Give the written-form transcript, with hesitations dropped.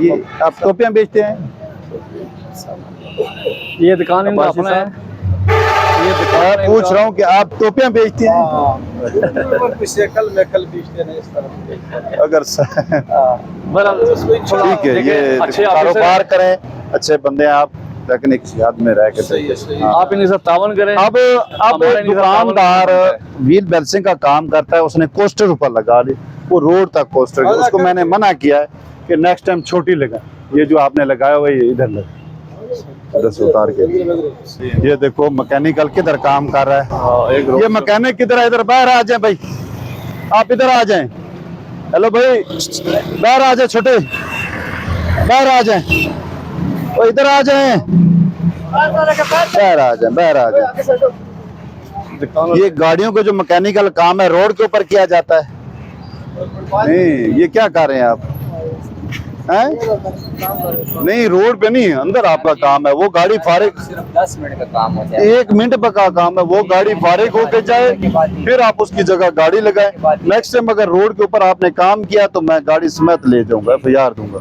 ये आप टोपियां बेचते हैं? ये दुकान इनका अपना है। ये दुकान मैं पूछ रहा हूँ कि आप टोपियां बेचते हैं? कल बेचते हैं इस तरह। अगर ठीक है, ये अच्छे कारोबार करें, अच्छे बंदे हैं आप, लेकिन एक याद में रह के आप इनके साथ तावन करें। अब हमारे दुकानदार व्हील बैलेंसिंग का काम करता है, उसने कोस्टर ऊपर लगा ली, वो रोड तक कोस्टर, उसको मैंने मना किया है कि नेक्स्ट टाइम छोटी लगा, ये जो आपने लगाया हुआ ये इधर लगा, इधर से उतार के। ये देखो मैकेनिकल किधर काम कर रहा है, ये मैकेनिक किधर है? इधर बाहर आ जाए भाई, आप इधर आ जाएं। हेलो भाई, बाहर आ जाए, छोटे बाहर आ जाए, वो इधर आ जाए, बाहर आ जाए, बाहर आ जाए। ये गाड़ियों को जो मैकेनिकल काम है रोड के ऊपर किया जाता है। नहीं, ये क्या कर रहे हैं आप? हैं? नहीं, रोड पे नहीं, अंदर आपका काम है। वो गाड़ी फारिग, सिर्फ 10 मिनट का काम होता है। 1 मिनट का काम है। वो गाड़ी फारिग होके जाए, फिर आप उसकी जगह गाड़ी लगाएं। नेक्स्ट टाइम अगर रोड के ऊपर आपने काम किया तो मैं गाड़ी समेत ले जाऊंगा, FIR दूंगा।